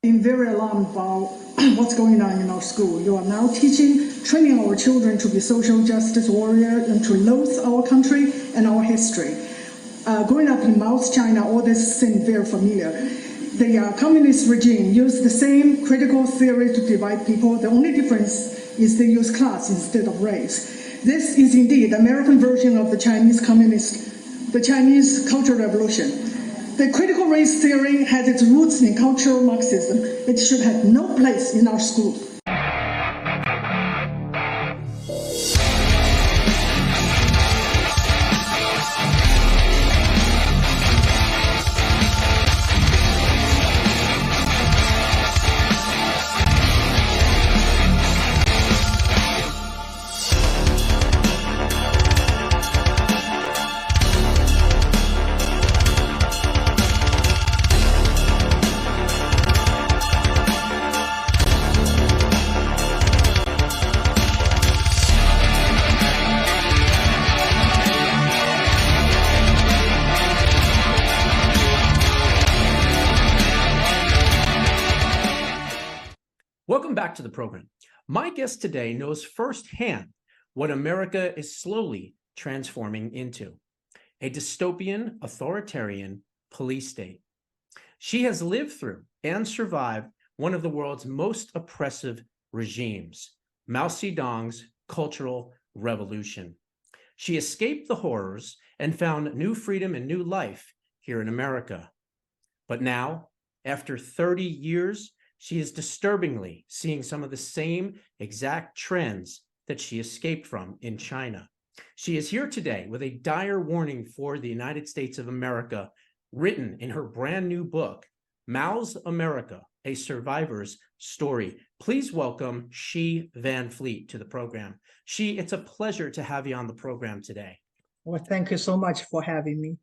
I'm very alarmed about what's going on in our school. You are now training our children to be social justice warriors and to loathe our country and our history. Growing up in Mao's China, all this seemed very familiar. The communist regime used the same critical theory to divide people. The only difference is they use class instead of race. This is indeed the American version of the Chinese Cultural Revolution. The critical race theory has its roots in cultural Marxism. It should have no place in our school. Welcome back to the program. My guest today knows firsthand what America is slowly transforming into: a dystopian, authoritarian police state. She has lived through and survived one of the world's most oppressive regimes, Mao Zedong's Cultural Revolution. She escaped the horrors and found new freedom and new life here in America. But now, after 30 years, she is disturbingly seeing some of the same exact trends that she escaped from in China. She is here today with a dire warning for the United States of America, written in her brand new book, Mao's America, A Survivor's Story. Please welcome Xi Van Fleet to the program. Xi, it's a pleasure to have you on the program today. Well, thank you so much for having me.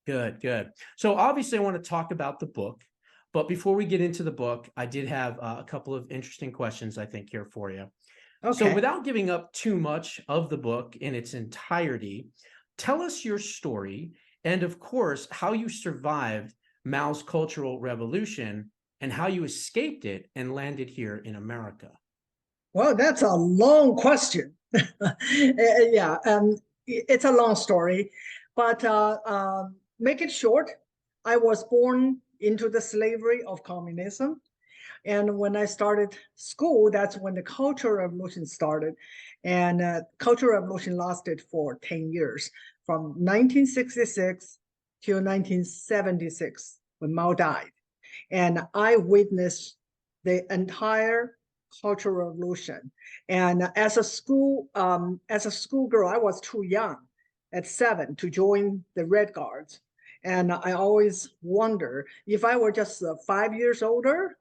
Good, good. So obviously I want to talk about the book. But before we get into the book, I did have a couple of interesting questions, I think, here for you. Okay. So without giving up too much of the book in its entirety, tell us your story and, of course, how you survived Mao's Cultural Revolution and how you escaped it and landed here in America. Well, that's a long question. Yeah, it's a long story, but make it short. I was born into the slavery of communism. And when I started school, that's when the Cultural Revolution started. And Cultural Revolution lasted for 10 years, from 1966 to 1976, when Mao died. And I witnessed the entire Cultural Revolution. And as a schoolgirl, I was too young at 7 to join the Red Guards. And I always wonder, if I were just 5 years older,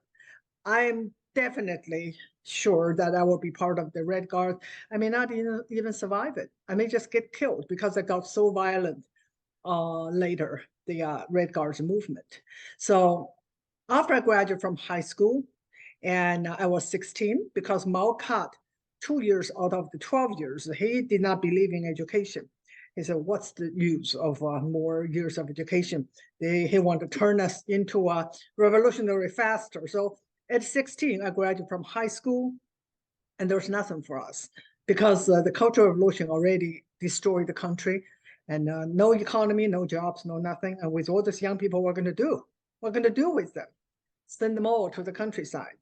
I'm definitely sure that I will be part of the Red Guard. I may not even survive it. I may just get killed because it got so violent later, the Red Guards movement. So after I graduated from high school, and I was 16, because Mao cut 2 years out of the 12 years, he did not believe in education. He said, what's the use of more years of education? He wanted to turn us into a revolutionary faster. So at 16, I graduated from high school, and there's nothing for us because the Cultural Revolution already destroyed the country, and no economy, no jobs, no nothing. And with all these young people, what are going to do? What are going to do with them? Send them all to the countryside.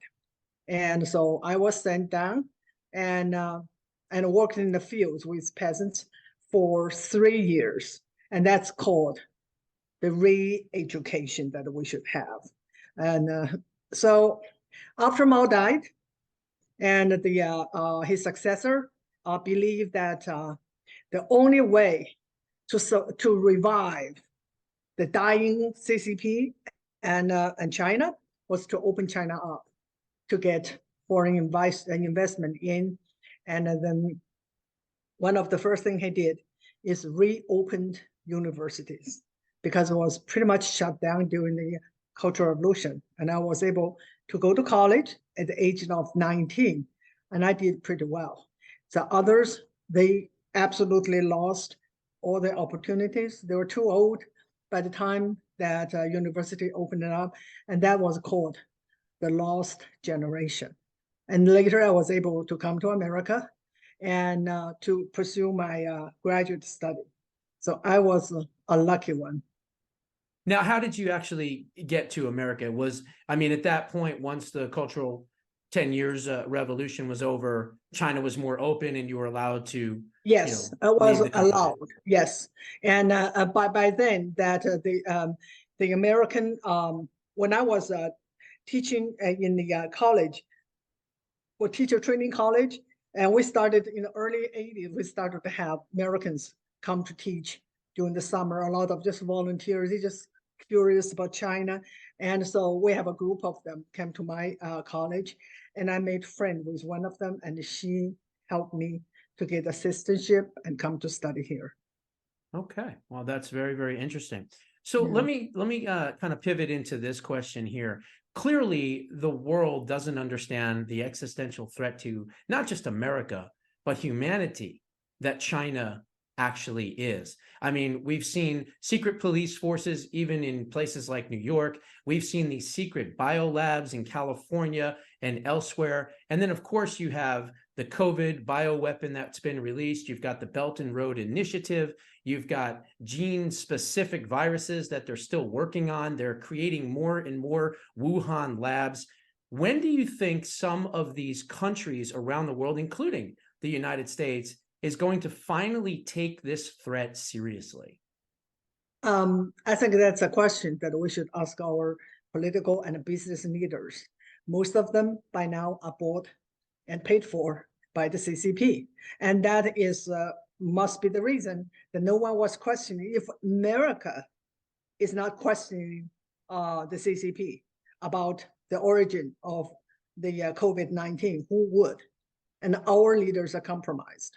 And so I was sent down and worked in the fields with peasants for 3 years. And that's called the re-education that we should have. And so after Mao died, and his successor believed that the only way to revive the dying CCP and China was to open China up, to get foreign investment in. And then one of the first things he did is reopened universities, because it was pretty much shut down during the Cultural Revolution. And I was able to go to college at the age of 19, and I did pretty well. So others, they absolutely lost all their opportunities. They were too old by the time that university opened it up, and that was called the lost generation. And later I was able to come to America and to pursue my graduate study. So I was a lucky one. Now, how did you actually get to America? I mean, at that point, once the cultural 10 years revolution was over, China was more open and you were allowed to, Yes, I was leave the country. allowed. Yes, and by then that the American when I was teaching in the college, for teacher training college, and we started in the early 80s. We started to have Americans come to teach during the summer. A lot of just volunteers. They just curious about China, and so we have a group of them came to my college, and I made friends with one of them, and she helped me to get assistantship and come to study here. Okay, well, that's very, very interesting. So Yeah. let me kind of pivot into this question here. Clearly, the world doesn't understand the existential threat to not just America, but humanity that China actually is. I mean, we've seen secret police forces even in places like New York. We've seen these secret biolabs in California and elsewhere. And then, of course, you have the COVID bioweapon that's been released. You've got the Belt and Road Initiative. You've got gene-specific viruses that they're still working on. They're creating more and more Wuhan labs. When do you think some of these countries around the world, including the United States, is going to finally take this threat seriously? I think that's a question that we should ask our political and business leaders. Most of them by now are bought and paid for by the CCP. And that is must be the reason that no one was questioning. If America is not questioning the CCP about the origin of the COVID-19, who would? And our leaders are compromised.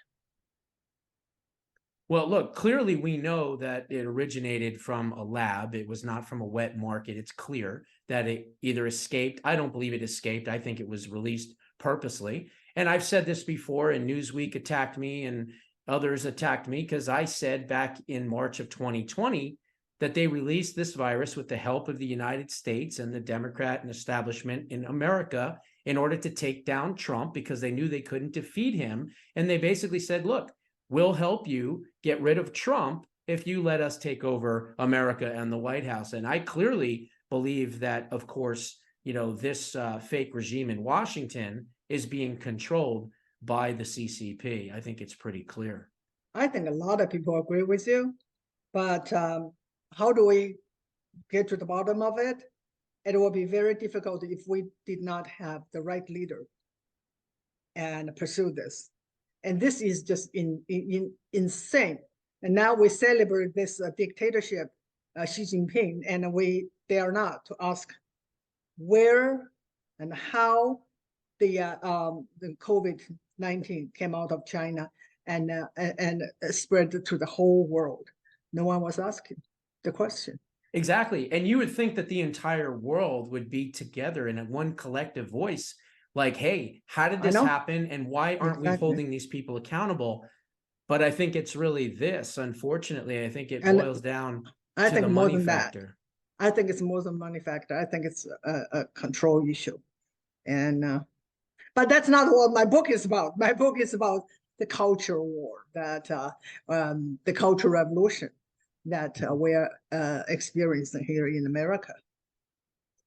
Well, look, clearly we know that it originated from a lab. It was not from a wet market. It's clear that it either escaped. I don't believe it escaped. I think it was released purposely. And I've said this before, and Newsweek attacked me and others attacked me because I said back in March of 2020 that they released this virus with the help of the United States and the Democrat and establishment in America in order to take down Trump because they knew they couldn't defeat him. And they basically said, look, we'll help you get rid of Trump if you let us take over America and the White House. And I clearly believe that, of course, this fake regime in Washington is being controlled by the CCP. I think it's pretty clear. I think a lot of people agree with you, but how do we get to the bottom of it? It will be very difficult if we did not have the right leader and pursue this. And this is just insane. And now we celebrate this dictatorship, Xi Jinping, and they are not to ask where and how the COVID-19 came out of China and spread to the whole world. No one was asking the question. Exactly. And you would think that the entire world would be together in one collective voice. Like, hey, how did this happen? And why aren't we holding these people accountable? But I think it's really this. Unfortunately, I think it boils down to the money factor. I think it's more than money factor. I think it's a control issue. And but that's not what my book is about. My book is about the culture war, that the cultural revolution that we're experiencing here in America.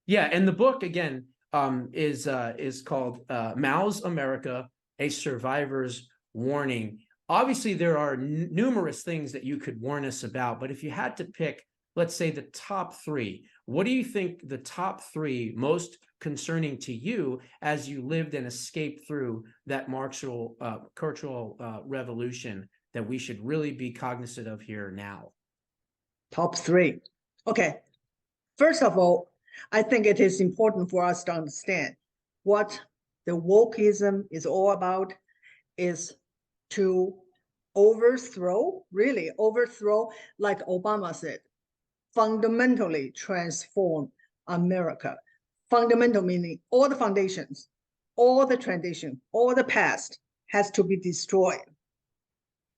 Yeah, and the book again is called Mao's America: A Survivor's Warning. Obviously, there are numerous things that you could warn us about, but if you had to pick, let's say, the top three, what do you think the top three most concerning to you as you lived and escaped through that cultural revolution that we should really be cognizant of here now? Top three. Okay. First of all, I think it is important for us to understand what the wokeism is all about is to overthrow, like Obama said, fundamentally transform America. Fundamental meaning all the foundations, all the tradition, all the past has to be destroyed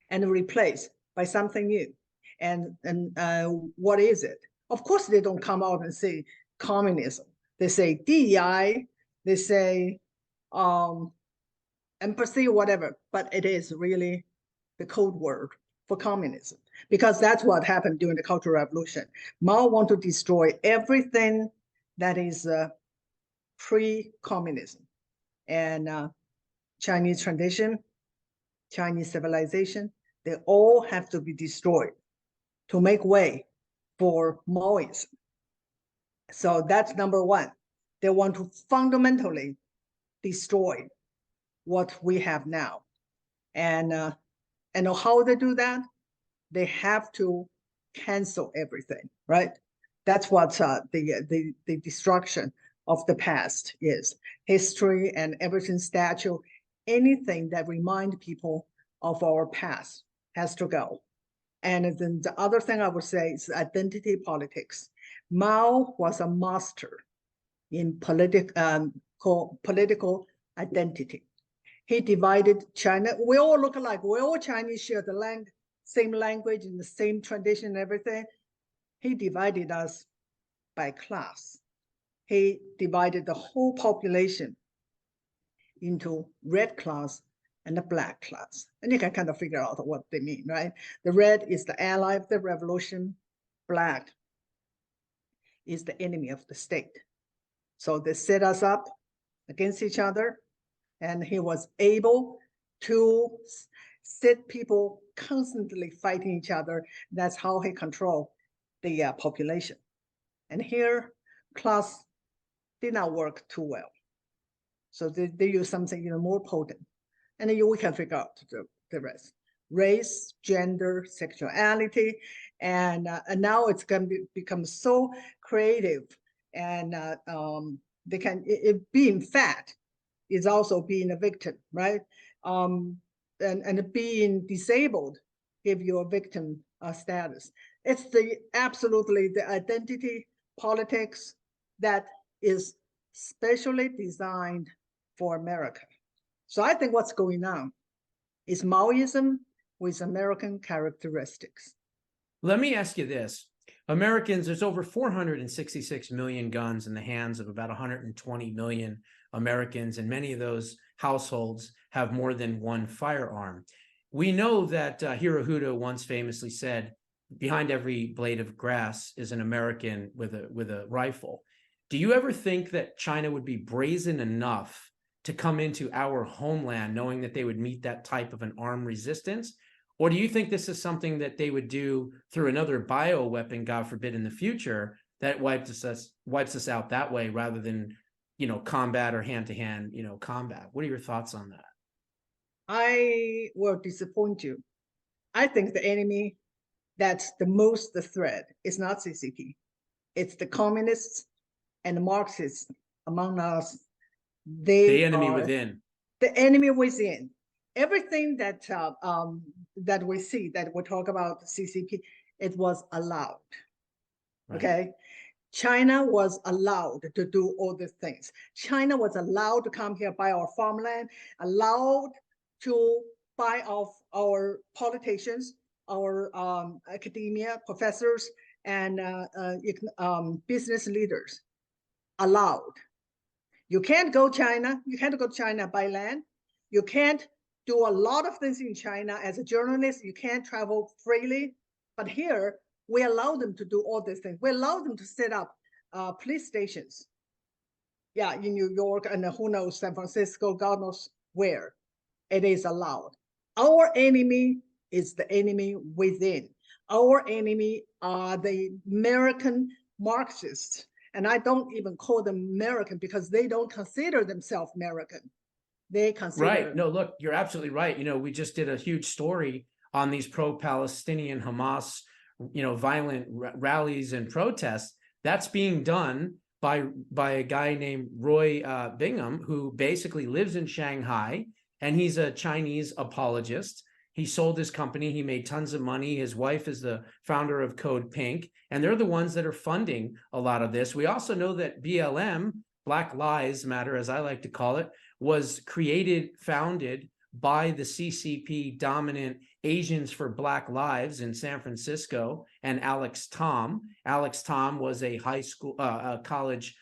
and replaced by something new. And what is it? Of course, they don't come out and say communism. They say DEI They say empathy, whatever, but it is really the code word for communism, because that's what happened during the Cultural Revolution. Mao want to destroy everything that is pre-communism, and Chinese tradition, Chinese civilization, they all have to be destroyed to make way for Maoism. So that's number one. They want to fundamentally destroy what we have now. And how they do that? They have to cancel everything, right? That's what the destruction of the past is. History and everything, statue, anything that remind people of our past has to go. And then the other thing I would say is identity politics. Mao was a master in political identity. He divided China. We all look alike. We all Chinese share the same language and the same tradition and everything. He divided us by class. He divided the whole population into red class and the black class. And you can kind of figure out what they mean, right? The red is the ally of the revolution. Black is the enemy of the state. So they set us up against each other, and he was able to set people constantly fighting each other. That's how he controlled the population. And here, class did not work too well. So they use something even more potent. And then we can figure out the rest. Race, gender, sexuality, and now it's going to become so creative, and they can, being fat is also being a victim, right? And being disabled give you a victim status. It's absolutely the identity politics that is specially designed for America. So I think what's going on is Maoism with American characteristics. Let me ask you this. Americans, there's over 466 million guns in the hands of about 120 million Americans, and many of those households have more than one firearm. We know that Hirohito once famously said, behind every blade of grass is an American with a rifle. Do you ever think that China would be brazen enough to come into our homeland knowing that they would meet that type of an armed resistance? Or do you think this is something that they would do through another bioweapon, God forbid, in the future, that wipes us out that way rather than, combat or hand-to-hand, combat? What are your thoughts on that? I will disappoint you. I think the enemy that's the most the threat is not CCP. It's the communists and the Marxists among us. The enemy within. The enemy within. Everything that that we see, that we talk about the CCP, it was allowed. Right. Okay, China was allowed to do all these things. China was allowed to come here, buy our farmland, allowed to buy off our politicians, our academia, professors, and business leaders. Allowed. You can't go China. You can't go to China by land. You can't do a lot of things in China as a journalist. You can't travel freely. But here, we allow them to do all these things. We allow them to set up police stations. Yeah, in New York and who knows, San Francisco, God knows where. It is allowed. Our enemy is the enemy within. Our enemy are the American Marxists. And I don't even call them American because they don't consider themselves American. They consider... Right. No, look, you're absolutely right. We just did a huge story on these pro-Palestinian Hamas, violent rallies and protests. That's being done by a guy named Roy Bingham, who basically lives in Shanghai, and he's a Chinese apologist. He sold his company. He made tons of money. His wife is the founder of Code Pink, and they're the ones that are funding a lot of this. We also know that BLM, Black Lives Matter, as I like to call it, was founded by the CCP dominant Asians for Black Lives in San Francisco and Alex Tom. Alex Tom was a college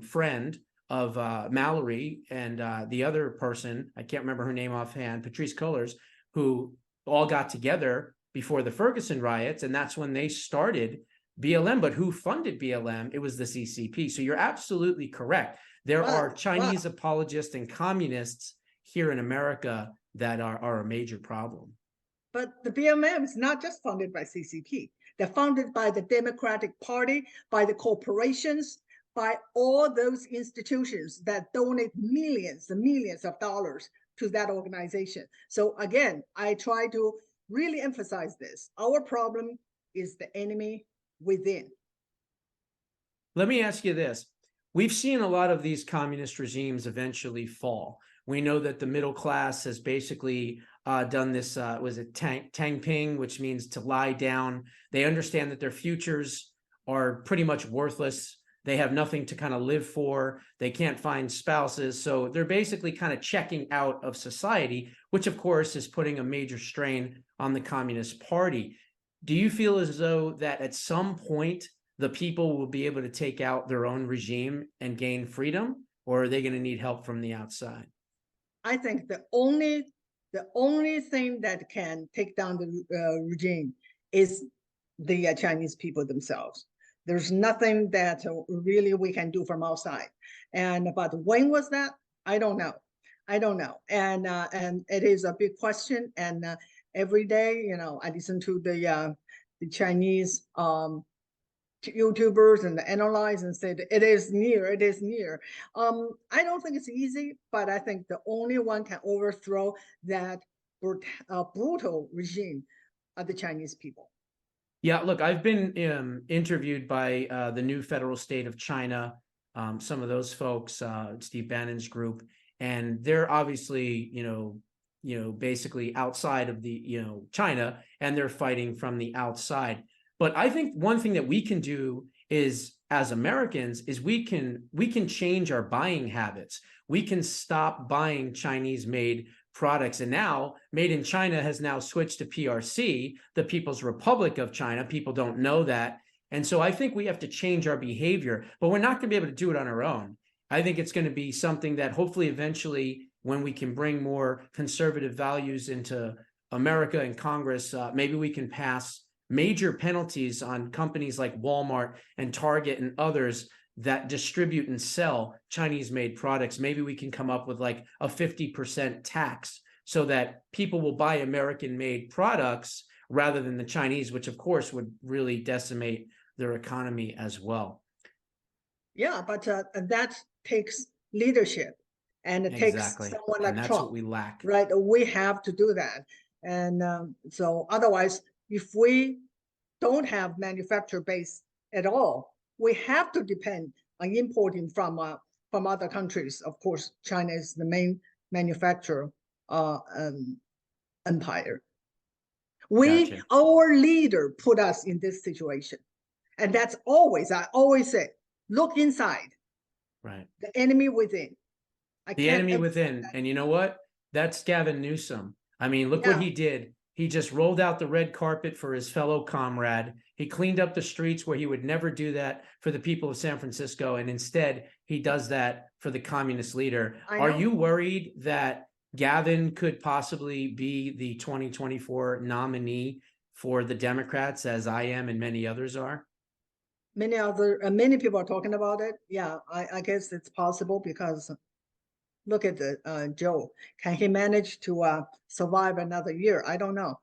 friend Mallory and the other person, I can't remember her name offhand, Patrice Cullors, who all got together before the Ferguson riots, and that's when they started BLM. But who funded BLM? It was the CCP. So you're absolutely correct. There are Chinese apologists and communists here in America that are a major problem. But the BLM is not just funded by CCP. They're funded by the Democratic Party, by the corporations, by all those institutions that donate millions and millions of dollars to that organization. So again, I try to really emphasize this. Our problem is the enemy within. Let me ask you this. We've seen a lot of these communist regimes eventually fall. We know that the middle class has basically done this, was it Tang Ping, which means to lie down. They understand that their futures are pretty much worthless. They have nothing to kind of live for. They can't find spouses. So they're basically kind of checking out of society, which of course is putting a major strain on the Communist Party. Do you feel as though that at some point the people will be able to take out their own regime and gain freedom, or are they going to need help from the outside? I think the only thing that can take down the regime is the Chinese people themselves. There's nothing that really we can do from outside. But when was that? I don't know. And it is a big question. And every day, I listen to the Chinese YouTubers and analyze and say that it is near. I don't think it's easy, but I think the only one can overthrow that brutal regime of the Chinese people. Yeah, look, I've been interviewed by the new federal state of China, some of those folks, Steve Bannon's group, and they're obviously, basically outside of the, China, and they're fighting from the outside. But I think one thing that we can do is, as Americans, is we can change our buying habits. We can stop buying Chinese-made products. And now Made in China has now switched to PRC, the People's Republic of China. People don't know that. And so I think we have to change our behavior, but we're not going to be able to do it on our own. I think it's going to be something that hopefully eventually, when we can bring more conservative values into America and Congress, maybe we can pass major penalties on companies like Walmart and Target and others that distribute and sell Chinese-made products. Maybe we can come up with like a 50% tax so that people will buy American-made products rather than the Chinese, which of course would really decimate their economy as well. Yeah, but that takes leadership, and it takes someone like that's Trump. What we lack. Right, we have to do that, and so otherwise, if we don't have manufacturer base at all, we have to depend on importing from other countries. Of course, China is the main manufacturer empire. Our leader put us in this situation, and that's I always say, look inside. Right. The enemy within. The enemy within, and you know what? That's Gavin Newsom. I mean, look what he did. He just rolled out the red carpet for his fellow comrade. He cleaned up the streets where he would never do that for the people of San Francisco. And instead, he does that for the communist leader. Are you worried that Gavin could possibly be the 2024 nominee for the Democrats, as I am and many others are? Many people are talking about it. Yeah, I guess it's possible, because look at Joe. Can he manage to survive another year? I don't know.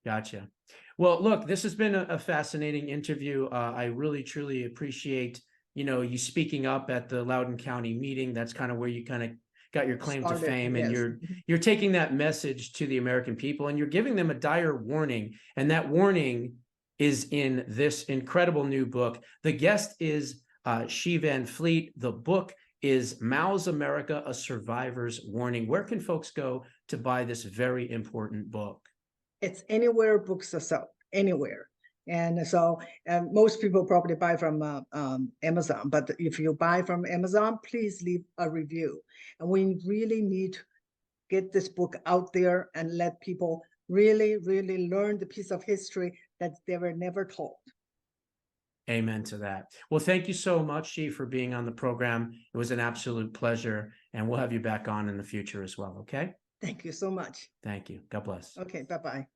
Gotcha. Well, look, this has been a fascinating interview. I really, truly appreciate, you speaking up at the Loudoun County meeting. That's kind of where you kind of got your claim to fame, and you're taking that message to the American people, and you're giving them a dire warning. And that warning is in this incredible new book. The guest is Xi Van Fleet. The book is Mao's America, A Survivor's Warning. Where can folks go to buy this very important book? It's anywhere books are sold, anywhere. And so most people probably buy from Amazon, but if you buy from Amazon, please leave a review. And we really need to get this book out there and let people really, really learn the piece of history that they were never told. Amen to that. Well, thank you so much, Xi, for being on the program. It was an absolute pleasure, and we'll have you back on in the future as well, okay? Thank you so much. Thank you. God bless. Okay, bye-bye.